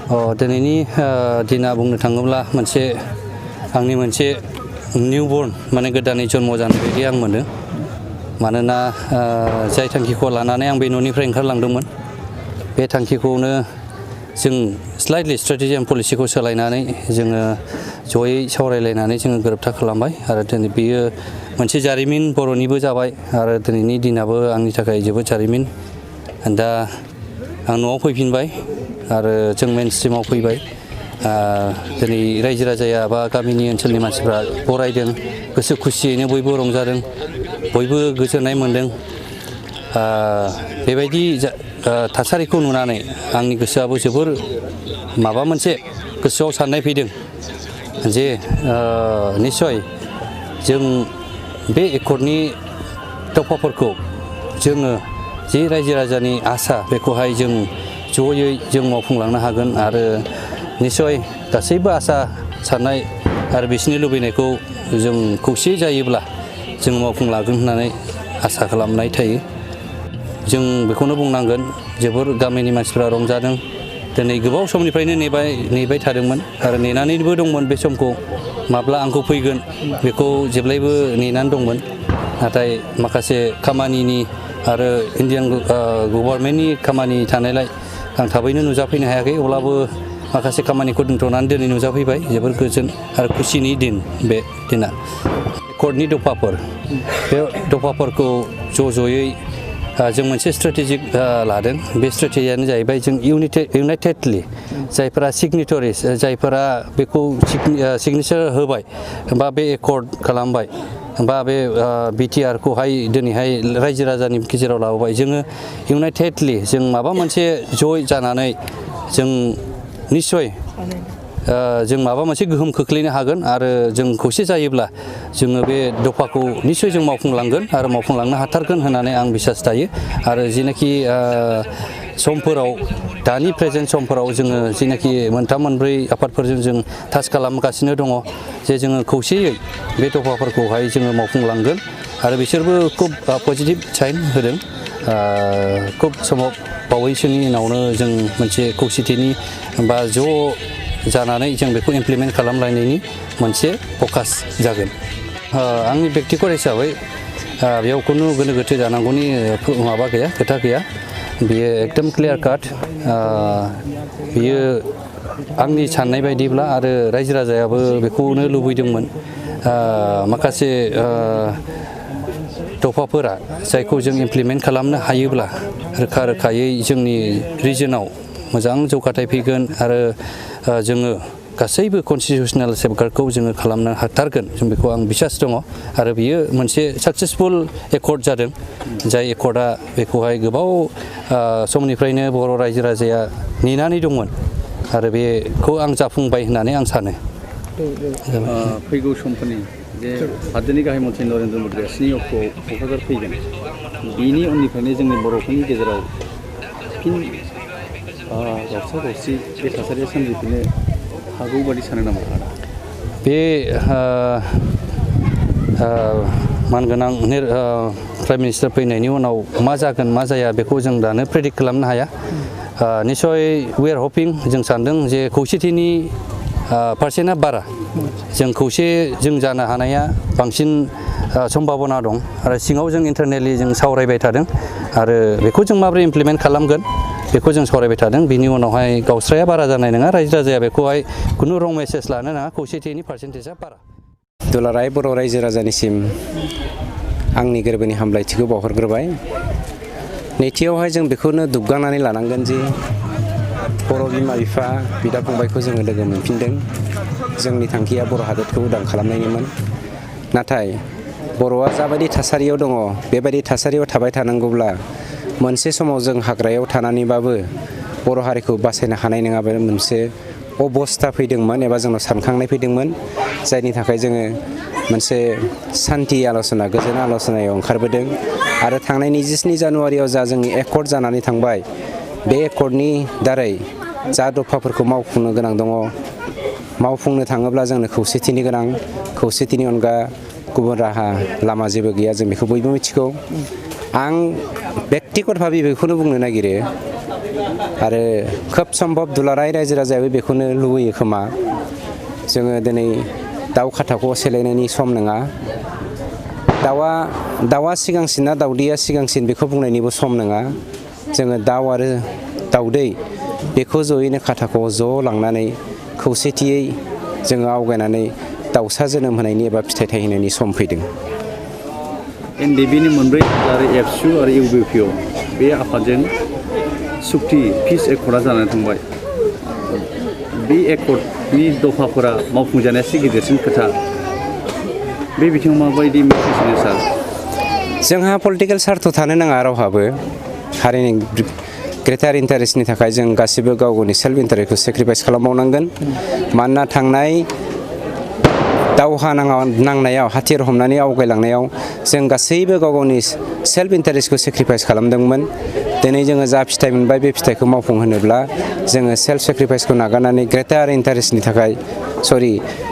दिनैनि दिना बुंनो थाङोब्ला आंनि मोनसे निउबर्न माने गोदानै जन्म जानाय बायदि आं मोनो मानोना जाय थांखिखौ लानानै आं बे न'निफ्राय ओंखारलांदोंमोन बे थांखिखौनो जों स्लाइटलि स्ट्रेटेजि एन्ड पलिसिखौ सोलायनानै जोङो जयै सावरायलायनानै जोङो गोरोबथा खालामबाय आरो दिनै बेयो मोनसे जारिमिन बर'निबो जाबाय आरो दिनैनि दिनाबो आंनि थाखाय जोबोद जारिमिन दा आं न'आव फैफिनबाय आरो जों मेन स्ट्रिमाव फैबाय दिनै रायजो राजाया बा गामिनि ओनसोलनि मानसिफ्रा बरायदों गोसो खुसियैनो बयबो रंजादों बयबो गोजोननाय मोनदों बेबायदि थासारिखौ नुनानै आंनि गोसोआबो जोबोर माबा मोनसे गोसोआव साननाय फैदों जे निस्सय जों बे एकर्डनि दफाफोरखौ जोङो जे रायजो राजानि आसा बेखौहाय जों जयै जों मावफुंलांनो हागोन आरो निस्सय गासैबो आसा साननाय आरो बिसोरनि लुबैनायखौ जों खौसे जायोब्ला जों मावफुंलांगोन होननानै आसा खालामनाय थायो जों बेखौनो बुंनांगोन जोबोर गामिनि मानसिफ्रा रंजादों दिनै गोबाव समनिफ्रायनो नेबाय थादोंमोन आरो नेनानैबो दंमोन बे समखौ माब्ला आंखौ फैगोन बेखौ जेब्लायबो नेनानै दंमोन नाथाय माखासे खामानिनि आरो इन्डियान गभर्नमेन्टनि खामानि थानायलाय आं थाबैनो नुजाफैनो हायाखै अब्लाबो माखासे खामानिखौ दोनथ'नानै दिनै नुजाफैबाय जोबोर गोजोन आरो खुसिनि दिन बे दिना एकर्डनि दफाफोर बे दफाफोरखौ ज'यै जों मोनसे स्ट्रेटेजिक लादों बे स्ट्रेटेजियानो जाहैबाय जों इउनाइटेडलि जायफोरा सिगनेटरिस जायफोरा बेखौ सिगनेचार होबाय बा बे एकर्ड खालामबाय बा बे बिटिआरखौहाय दिनैहाय रायजो राजानि गेजेराव लाबोबाय जोङो इउनाइटेडलि जों माबा मोनसे ज' जानानै जों निस्सय जों माबा मोनसे गोहोम खोख्लैनो हागोन आरो जों खौसे जायोब्ला जोङो बे दफाखौ निस्सय जों मावफुंलांगोन आरो मावफुंलांनो हाथारगोन होननानै आं बिसास थायो आरो जिनाखि समफोराव दानि प्रेजेन्ट समफोराव जोङो जिनाखि मोनथाम मोनब्रै आफादफोरजों जों टाच खालामगासिनो दङ जे जोङो खौसेयै बे दफाफोरखौहाय जोङो मावफुंलांगोन आरो बिसोरबो खुब पजिटिभ साइन होदों खुब समाव बावैसोनि उनावनो जों मोनसे खौसेथिनि बा ज' जानानै जों बेखौ इमप्लिमेन्ट खालामलायनायनि मोनसे फकास जागोन आंनि बेक्तिगत हिसाबै बेयाव खुनु गोनो गोथो जानांगौनि माबा गैया खोथा गैया बेयो एकदम क्लियार काट बियो आंनि साननाय बायदिब्ला आरो रायजो राजायाबो बेखौनो लुबैदोंमोन माखासे दफाफोरा जायखौ जों इमप्लिमेन्ट खालामनो हायोब्ला रोखा रोखायै जोंनि रिजनाव मोजां जौगाथाय फैगोन आरो जोङो गासैबो कनस्टिटिउसनेल सेफगार्डखौ जोङो खालामनो हाथारगोन जों बेखौ आं बिसास दङ आरो बियो मोनसे साक्सेसफुल एकर्ड जादों जाय एकर्डआ बेखौहाय गोबाव समनिफ्रायनो बर' रायजो राजाया नेनानै दंमोन आरो बेखौ आं जाफुंबाय होननानै आं सानो फैगौ समफोरनि जे हादोरनि गाहाय मन्थ्रि नरेन्द्र मदिया 7 अक्ट'आव क'क्राझार फैगोन बिनि उननिफ्रायनो जोंनि बर'फोरनि गेजेराव फिन गावसा गावसि बे थासारिया सोमजिफिननो हागौ बादि सानो नामा बे मानगोनां प्राइम मिनिस्टार फैनायनि उनाव मा जागोन मा जाया बेखौ जों दानो प्रेडिक्ट खालामनो हाया निस्सय वी आर हपिं जों सानदों जे खौसेथिनि पारसेन्टआ बारा जों खौसे जों जानो हानाया बांसिन सम्भाबना दं आरो सिङाव जों इन्टारनेलि जों सावरायबाय थादों आरो बेखौ जों माबोरै इमप्लिमेन्ट खालामगोन बेखौ जों सावरायबाय थादों बिनि उनावहाय गावस्राया बारा जानाय नङा रायजो राजाया बेखौहाय खुनु रं मेसेज लानो नाङा खौसेथिनि पारसेन्टेजआ बारा दुलाराय बर' रायजो राजानिसिम आंनि गोरबोनि हामलायथिखौ बावहरग्रोबाय नैथियावहाय जों बेखौनो दुबगांनानै लानांगोन जे बर' बिमा बिफा बिदा फंबायखौ जोङो लोगो मोनफिनदों जोंनि थांखिया बर' हादोरखौ उदां खालामनायनिमोन नाथाय बर'आ जाबायदि थासारियाव दङ बेबायदि थासारियाव थाबाय थानांगौब्ला मोनसे समाव जों हाग्रायाव थानानैबाबो बर' हारिखौ बासायनो हानाय नङाबा मोनसे अबस्था फैदोंमोन एबा जोंनाव सानखांनाय फैदोंमोन जायनि थाखाय जोङो मोनसे सान्थि आल'सना गोजोन आल'सनायाव ओंखारबोदों आरो थांनाय 27 जानुवारियाव जा जोंनि एकर्ड जानानै थांबाय बे एकर्डनि दारै जा दफाफोरखौ मावफुंनो गोनां दङ मावफुंनो थाङोब्ला जोंनो खौसेथिनि गोनां खौसेथिनि अनगा गुबुन राहा लामा जेबो गैया जों बेखौ बयबो मिथिगौ आं बेक्तिगत भाबै बेखौनो बुंनो नागिरो आरो खोब सम्भब दुलाराय रायजो राजायाबो बेखौनो लुबैयो खोमा जोङो दिनै दाउ खाथाखौ सेलायनायनि सम नङा दाउआ सिगांसिन ना दाउदैया सिगांसिन बेखौ बुंनायनिबो सम नङा जोङो दाउ आरो दाउदै बेखौ जयैनो खाथाखौ ज' लांनानै खौसेथियै जोङो आवगायनानै दाउसा जोनोम होनायनि एबा फिथाइ थायहोनायनि सम फैदों। एनडिबिनि मोनब्रै आरो एबसु आरो इउबिपिअ बे आफादजों सुक्ति पिस एकर्डआ जानानै थांबाय। बे एकर्डनि दफाफोरा मावफुंजानाया एसे गिदिरसिन खोथा। बे बिथिङाव माबायदि मिथिसिनो सार? जोंहा पलिटिकेल सार्थ थानो नाङा रावहाबो हारिनि ग्रेटार इन्टारेस्टनि थाखाय जों गासिबो गाव गावनि सेल्फ इन्टारेस्टखौ सेक्रिफाइस खालामबावनांगोन। मानोना थांनाय दावहा नांनायाव हाथियार हमनानै आवगायलांनायाव जों गासैबो गाव गावनि सेल्फ इन्टारेस्टखौ सेक्रिफाइस खालामदोंमोन। दिनै जोङो जा फिथाइ मोनबाय बे फिथाइखौ मावफुंहोनोब्ला जोङो सेल्फ सेक्रिफाइसखौ नागारनानै ग्रेटार इन्टारेस्टनि थाखाय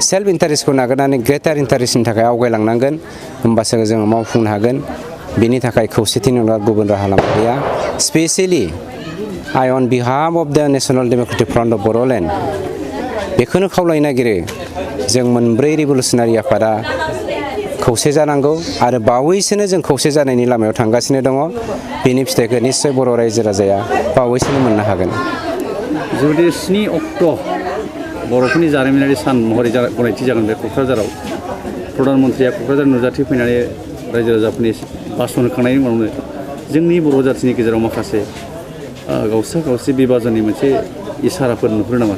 सेल्फ इन्टारेस्टखौ नागारनानै ग्रेटार इन्टारेस्टनि थाखाय आवगायलांनांगोन। होमबासो जोङो मावफुंनो हागोन। बिनि थाखाय खौसेथिनि अनगा गुबुन राहा लामा गैया। Specially I on behalf of the National Democratic Front of Bodoland बेखौनो खावलायनो नागिरो जों मोनब्रै रिभलुसनारि आफादा खौसे जानांगौ आरो बावैसोनो जों खौसे जानायनि लामायाव थांगासिनो दङ। बेनि फिथाइखौ निश्चय बर' रायजो राजाया बावैसोनो मोननो हागोन। जुदि 7 अक्ट' बर'फोरनि जारिमिनारि सान महरै गनायथि जागोन बे क'क्राझाराव प्रधान मन्त्रिया क'क्राझार नुजाथि फैनानै रायजो राजाफोरनि भाषण होखांनायनि उनावनो जोंनि बर' जाथिनि गेजेराव माखासे गावसि बिभाजननि मोनसे इसाराफोर नुहुरो नामा?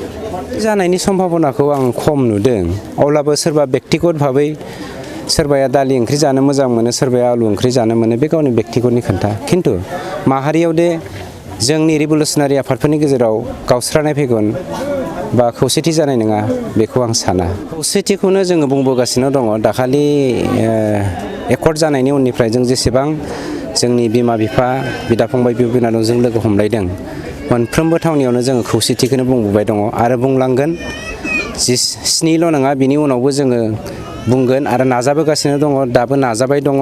जानायनि सम्भाबनाखौ आं खम नुदों। अब्लाबो सोरबा बेक्तिगत भाबै सोरबाया दालि ओंख्रि जानो मोजां मोनो सोरबाया आलु ओंख्रि जानो मोनो बे गावनि बेक्तिगतनि खोथा। खिन्थु माहारियाव दे जोंनि रिभलुसनारि आफादफोरनि गेजेराव गावस्रानाय फैगोन बा खौसेथि जानाय नङा बेखौ आं साना। खौसेथिखौनो जोङो बुंबोगासिनो दङ। दाखालि एकर्ड जानायनि उननिफ्राय जों जेसेबां जोंनि बिमा बिफा बिदा फंबाय बिब' बिनानावजों लोगो हमलायदों मोनफ्रोमबो थावनियावनो जोङो खौसेथिखौनो बुंबोबाय दङ आरो बुंलांगोन। 7ल' नङा बिनि उनावबो जोङो बुंगोन आरो नाजाबोगासिनो दङ। दाबो नाजाबाय दङ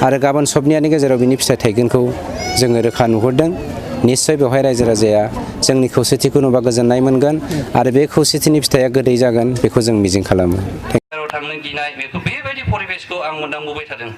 आरो गाबोन सबनियानि गेजेराव बिनि फिथाइ थायगोनखौ जोङो रोखा नुहुरदों। निश्चय बेवहाय रायजो राजाया जोंनि खौसेथिखौ नुबा गोजोननाय मोनगोन आरो बे खौसेथिनि फिथाइया गोदै जागोन बेखौ जों मिजिं खालामो। थांनो गिनाय बेबायदि परिबेसखौ आं मोनदांबोबाय थादों।